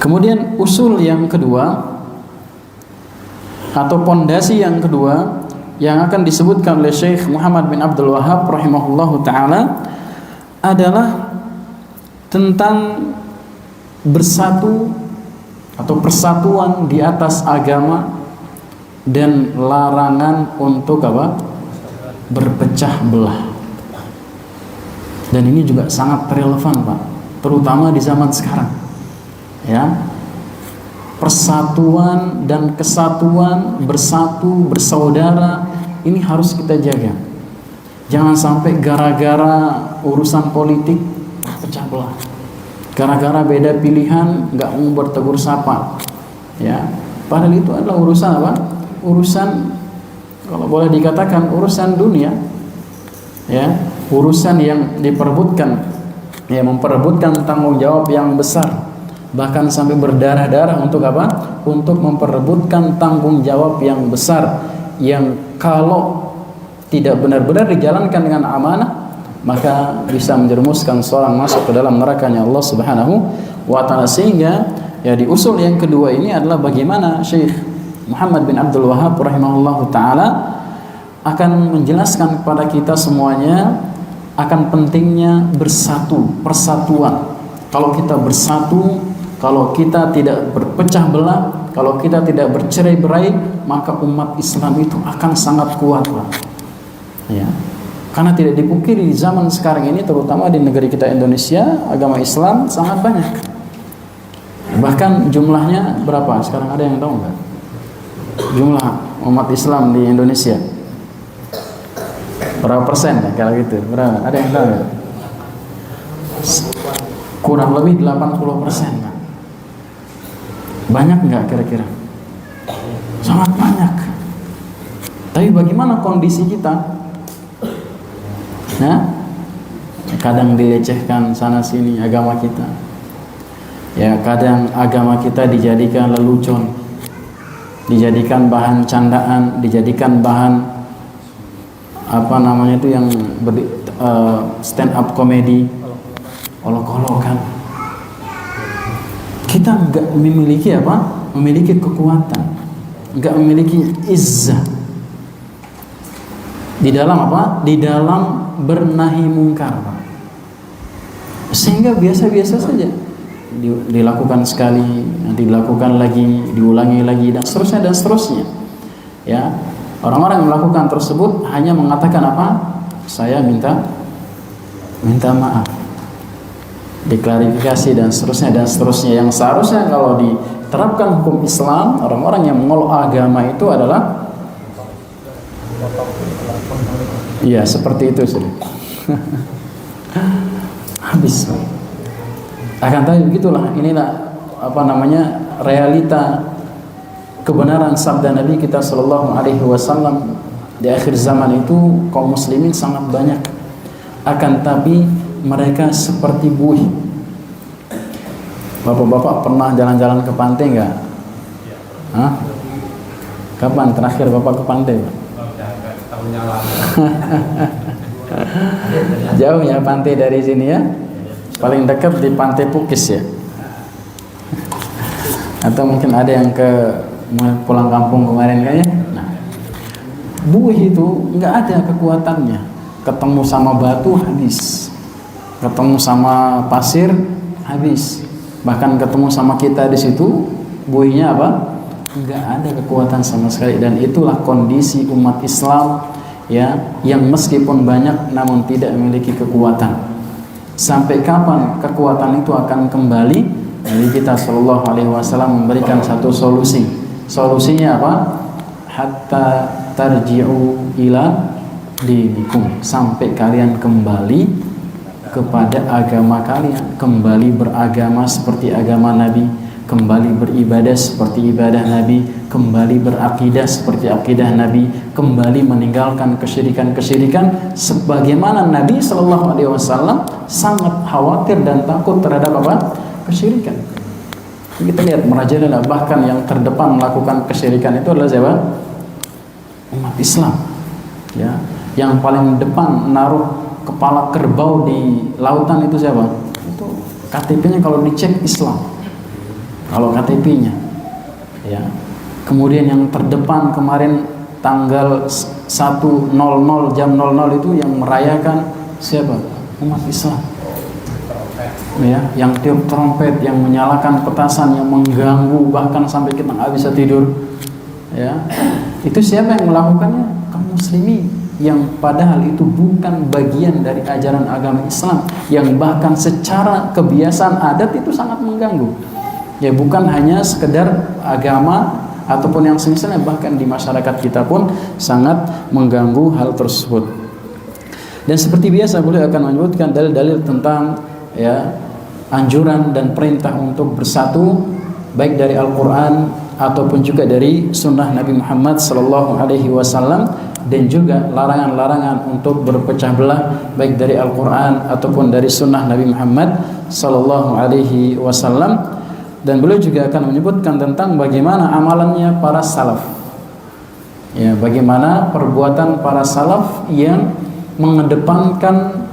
Kemudian usul yang kedua atau pondasi yang kedua yang akan disebutkan oleh Syekh Muhammad bin Abdul Wahhab rahimahullahu taala adalah tentang bersatu atau persatuan di atas agama dan larangan untuk apa? Berpecah belah. Dan ini juga sangat relevan, Pak, terutama di zaman sekarang. Ya. Persatuan dan kesatuan, bersatu, bersaudara, ini harus kita jaga. Jangan sampai gara-gara urusan politik pecah belah. Gara-gara beda pilihan nggak mau bertegur sapa. Ya. Padahal itu adalah urusan apa? Urusan, kalau boleh dikatakan, urusan dunia. Ya, urusan yang diperebutkan, ya, memperebutkan tanggung jawab yang besar. Bahkan sampai berdarah-darah untuk apa? Untuk memperebutkan tanggung jawab yang besar, yang kalau tidak benar-benar dijalankan dengan amanah, maka bisa menjerumuskan seorang masuk ke dalam nerakanya Allah Subhanahu wa taala. Sehingga ya di usul yang kedua ini adalah bagaimana Syekh Muhammad bin Abdul Wahhab rahimahullahu taala akan menjelaskan kepada kita semuanya akan pentingnya bersatu, persatuan. Kalau kita bersatu, kalau kita tidak berpecah belah, kalau kita tidak bercerai-berai, maka umat Islam itu akan sangat kuat, Pak. Ya. Karena tidak dipungkiri di zaman sekarang ini, terutama di negeri kita Indonesia, agama Islam sangat banyak. Bahkan jumlahnya berapa? Sekarang ada yang tahu nggak? Jumlah umat Islam di Indonesia berapa persen ya, kalau gitu? Berapa? Ada yang tahu nggak? Kurang lebih 80%. Banyak nggak kira-kira? Sangat banyak. Tapi bagaimana kondisi kita? Nah, kadang dilecehkan sana sini agama kita. Ya, kadang agama kita dijadikan lelucon, dijadikan bahan candaan, dijadikan bahan apa namanya itu yang stand up comedy, olok-olokan. Kita enggak memiliki apa? Memiliki kekuatan, enggak memiliki izzah di dalam apa? Di dalam bernahi mungkar, Pak. Sehingga biasa-biasa saja dilakukan sekali, nanti dilakukan lagi, diulangi lagi, dan seterusnya dan seterusnya. Ya, orang-orang yang melakukan tersebut hanya mengatakan apa? Saya minta maaf, diklarifikasi dan seterusnya. Yang seharusnya kalau diterapkan hukum Islam, orang-orang yang menolak agama itu adalah iya seperti itu sudah. Habis. Akan tapi begitulah, inilah apa namanya realita kebenaran sabda Nabi kita sallallahu alaihi wasallam di akhir zaman itu kaum muslimin sangat banyak. Akan tapi mereka seperti buih. Bapak-bapak pernah jalan-jalan ke pantai enggak? Hah? Kapan terakhir Bapak ke pantai? Tahunnya lalu. Jauh ya pantai dari sini ya? Paling dekat di Pantai Pukis ya? Atau mungkin ada yang pulang kampung kemarin kayaknya? Nah, buih itu enggak ada kekuatannya. Ketemu sama batu habis, ketemu sama pasir habis, bahkan ketemu sama kita di situ buihnya apa? Enggak ada kekuatan sama sekali. Dan itulah kondisi umat Islam ya, yang meskipun banyak namun tidak memiliki kekuatan. Sampai kapan kekuatan itu akan kembali? Nabi kita sallallahu alaihi wasallam memberikan satu solusi. Solusinya apa? Hatta tarji'u ila dinikum, sampai kalian kembali kepada agama kalian, kembali beragama seperti agama Nabi, kembali beribadah seperti ibadah Nabi, kembali berakidah seperti akidah Nabi, kembali meninggalkan kesyirikan-kesyirikan sebagaimana Nabi sallallahu alaihi wasallam sangat khawatir dan takut terhadap apa? Kesyirikan. Kita lihat merajalela, bahkan yang terdepan melakukan kesyirikan itu adalah siapa? Umat Islam. Ya, yang paling depan naruh kepala kerbau di lautan itu siapa? Itu KTP-nya kalau dicek Islam. kalau KTP-nya, ya. Kemudian yang terdepan kemarin tanggal 1.00 jam 00 itu yang merayakan siapa? Umat Islam. Ya, yang tiup trompet, yang menyalakan petasan, yang mengganggu bahkan sampai kita nggak bisa tidur. Ya, itu siapa yang melakukannya? Kaum muslimin, yang padahal itu bukan bagian dari ajaran agama Islam, yang bahkan secara kebiasaan adat itu sangat mengganggu. Ya, bukan hanya sekedar agama ataupun yang semisalnya, bahkan di masyarakat kita pun sangat mengganggu hal tersebut. Dan seperti biasa beliau akan menyebutkan dalil-dalil tentang ya anjuran dan perintah untuk bersatu, baik dari Al-Quran ataupun juga dari sunnah Nabi Muhammad SAW, dan juga larangan-larangan untuk berpecah belah, baik dari Al-Quran ataupun dari sunnah Nabi Muhammad SAW. Dan beliau juga akan menyebutkan tentang bagaimana amalannya para salaf, ya, bagaimana perbuatan para salaf yang mengedepankan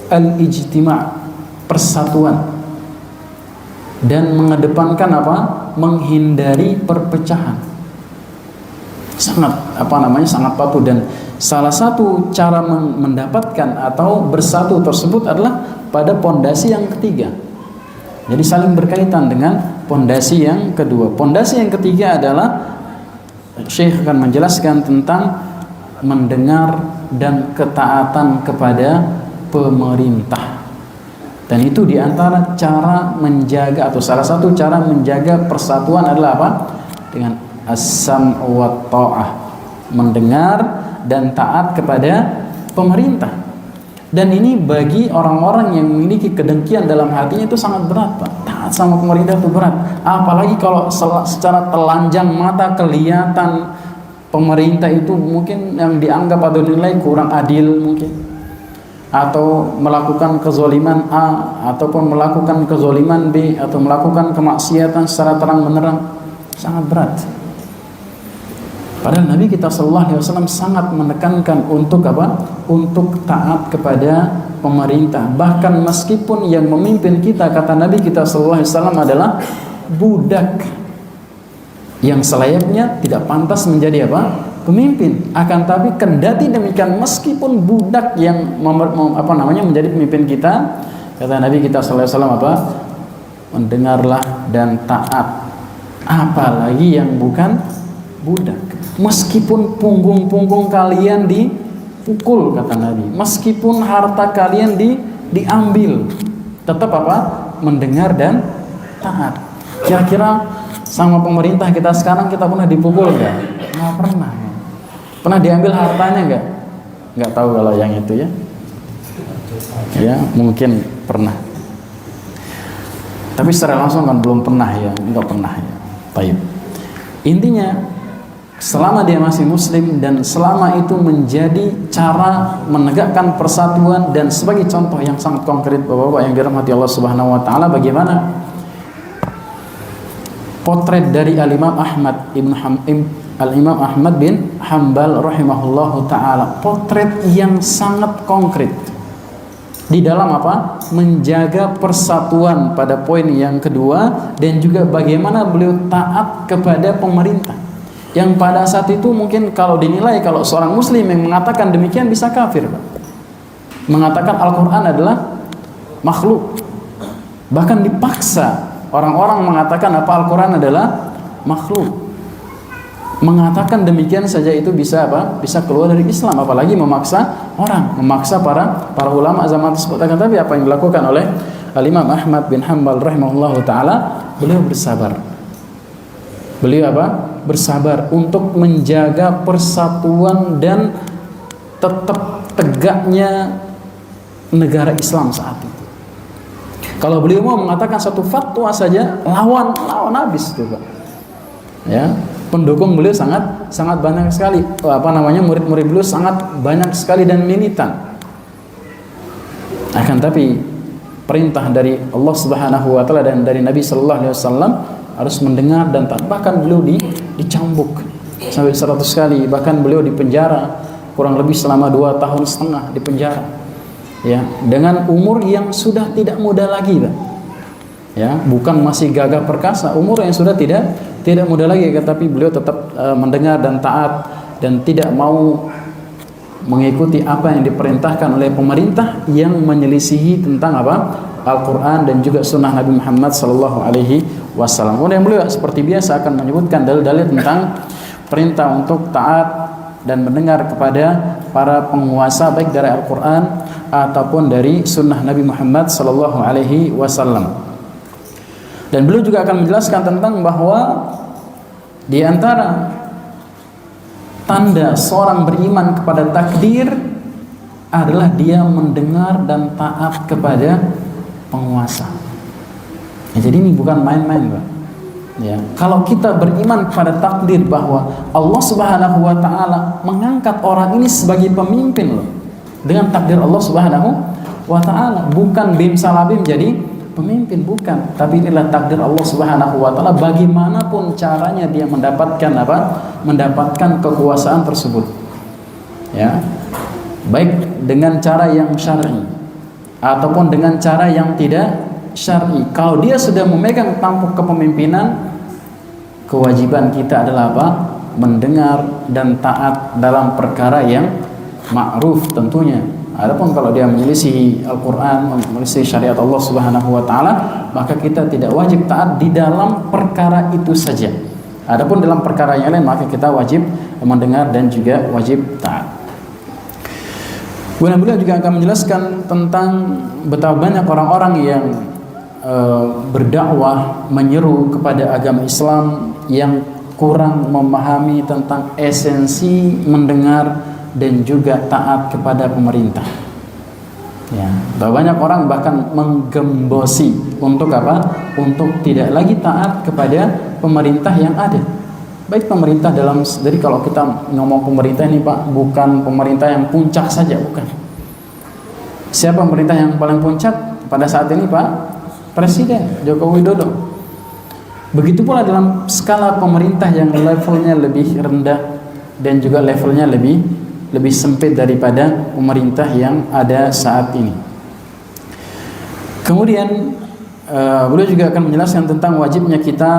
al-ijtima', persatuan, dan mengedepankan apa? Menghindari perpecahan. Sangat sangat patuh. Dan salah satu cara mendapatkan atau bersatu tersebut adalah pada pondasi yang ketiga. Jadi saling berkaitan dengan pondasi yang kedua. Pondasi yang ketiga adalah Syekh akan menjelaskan tentang mendengar dan ketaatan kepada pemerintah. Dan itu diantara cara menjaga, atau salah satu cara menjaga persatuan adalah apa? Dengan as-sam'u wa ta'ah, mendengar dan taat kepada pemerintah. Dan ini bagi orang-orang yang memiliki kedengkian dalam hatinya itu sangat berat, Pak. Taat sama pemerintah itu berat. Apalagi kalau secara telanjang mata kelihatan pemerintah itu mungkin yang dianggap atau dinilai kurang adil mungkin, atau melakukan kezoliman A ataupun melakukan kezoliman B, atau melakukan kemaksiatan secara terang-menerang, sangat berat. Padahal Nabi kita SAW sangat menekankan untuk apa? Untuk taat kepada pemerintah. Bahkan meskipun yang memimpin kita, kata Nabi kita SAW, adalah budak yang selayaknya tidak pantas menjadi apa? Pemimpin. Akan tapi kendati demikian, meskipun budak yang menjadi pemimpin kita, kata Nabi kita SAW apa? Mendengarlah dan taat. Apalagi yang bukan budak. Meskipun punggung-punggung kalian dipukul, kata Nabi, meskipun harta kalian diambil, tetap apa? Mendengar dan taat. Kira-kira sama pemerintah kita sekarang kita pernah dipukul enggak? Nggak pernah. Pernah diambil hartanya enggak? Nggak tahu kalau yang itu ya. Ya, mungkin pernah. Tapi secara langsung kan belum pernah ya, enggak pernah ya. Baik. Intinya selama dia masih muslim dan selama itu menjadi cara menegakkan persatuan, dan sebagai contoh yang sangat konkret Bapak-bapak yang dirahmati Allah Subhanahu wa taala, bagaimana potret dari Al-Imam Ahmad bin Hanbal rahimahullahu taala, potret yang sangat konkret di dalam apa? Menjaga persatuan pada poin yang kedua, dan juga bagaimana beliau taat kepada pemerintah. Yang pada saat itu mungkin kalau dinilai, kalau seorang muslim yang mengatakan demikian bisa kafir, Pak. Mengatakan Al-Quran adalah makhluk. Bahkan dipaksa orang-orang mengatakan apa? Al-Quran adalah makhluk. Mengatakan demikian saja itu bisa apa? Bisa keluar dari Islam, apalagi memaksa orang, memaksa para ulama zaman tersebut. Tapi apa yang dilakukan oleh Al-Imam Ahmad bin Hanbal rahimahullahu taala? Beliau bersabar. Beliau apa? Bersabar untuk menjaga persatuan dan tetap tegaknya negara Islam saat itu. Kalau beliau mau mengatakan satu fatwa saja, lawan habis itu, Pak. Ya, pendukung beliau sangat banyak sekali. Murid-murid beliau sangat banyak sekali dan militan. Akan tapi perintah dari Allah Subhanahu wa taala dan dari Nabi sallallahu alaihi wasallam harus mendengar dan taat. Bahkan beliau dicambuk sampai 100 kali, bahkan beliau dipenjara kurang lebih selama 2,5 tahun di penjara. Ya, dengan umur yang sudah tidak muda lagi, Pak. Ya, bukan masih gagah perkasa, umur yang sudah tidak muda lagi, tetapi beliau tetap mendengar dan taat dan tidak mau mengikuti apa yang diperintahkan oleh pemerintah yang menyelisihi tentang apa? Al-Quran dan juga sunnah Nabi Muhammad sallallahu alaihi wasallam. Kemudian beliau seperti biasa akan menyebutkan dalil-dalil tentang perintah untuk taat dan mendengar kepada para penguasa baik dari Al-Quran ataupun dari sunnah Nabi Muhammad sallallahu alaihi wasallam. Dan beliau juga akan menjelaskan tentang bahwa di antara tanda seorang beriman kepada takdir adalah dia mendengar dan taat kepada penguasa. Ya, jadi ini bukan main-main, Pak. Ya, kalau kita beriman kepada takdir bahwa Allah Subhanahu wa taala mengangkat orang ini sebagai pemimpin loh. Dengan takdir Allah Subhanahu wa taala, bukan bim salabim jadi pemimpin, bukan, tapi inilah takdir Allah Subhanahu wa taala, bagaimanapun caranya dia mendapatkan apa? Mendapatkan kekuasaan tersebut. Ya. Baik dengan cara yang syar'i ataupun dengan cara yang tidak syar'i. Kalau dia sudah memegang tampuk kepemimpinan, kewajiban kita adalah apa? Mendengar dan taat dalam perkara yang ma'ruf tentunya. Adapun kalau dia menyelisih Al-Quran, menyelisih syariat Allah Subhanahu wa taala, maka kita tidak wajib taat di dalam perkara itu saja. Adapun dalam perkara yang lain, maka kita wajib mendengar dan juga wajib taat. Kemudian beliau juga akan menjelaskan tentang betapa banyak orang-orang yang berdakwah menyeru kepada agama Islam yang kurang memahami tentang esensi mendengar dan juga taat kepada pemerintah. Ya, banyak orang bahkan menggembosi untuk apa? Untuk tidak lagi taat kepada pemerintah yang ada. Baik pemerintah dalam, jadi kalau kita ngomong pemerintah ini Pak, bukan pemerintah yang puncak saja, bukan. Siapa pemerintah yang paling puncak pada saat ini Pak? Presiden Joko Widodo. Begitu pula dalam skala pemerintah yang levelnya lebih rendah dan juga levelnya lebih sempit daripada pemerintah yang ada saat ini. Kemudian beliau juga akan menjelaskan tentang wajibnya kita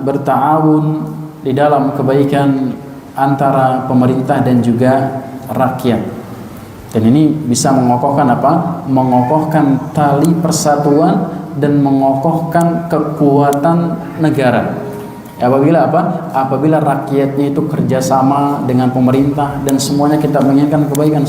berta'awun di dalam kebaikan antara pemerintah dan juga rakyat. Dan ini bisa mengokohkan apa? Mengokohkan tali persatuan dan mengokohkan kekuatan negara. Apabila apa? Apabila rakyatnya itu kerjasama dengan pemerintah dan semuanya kita menginginkan kebaikan,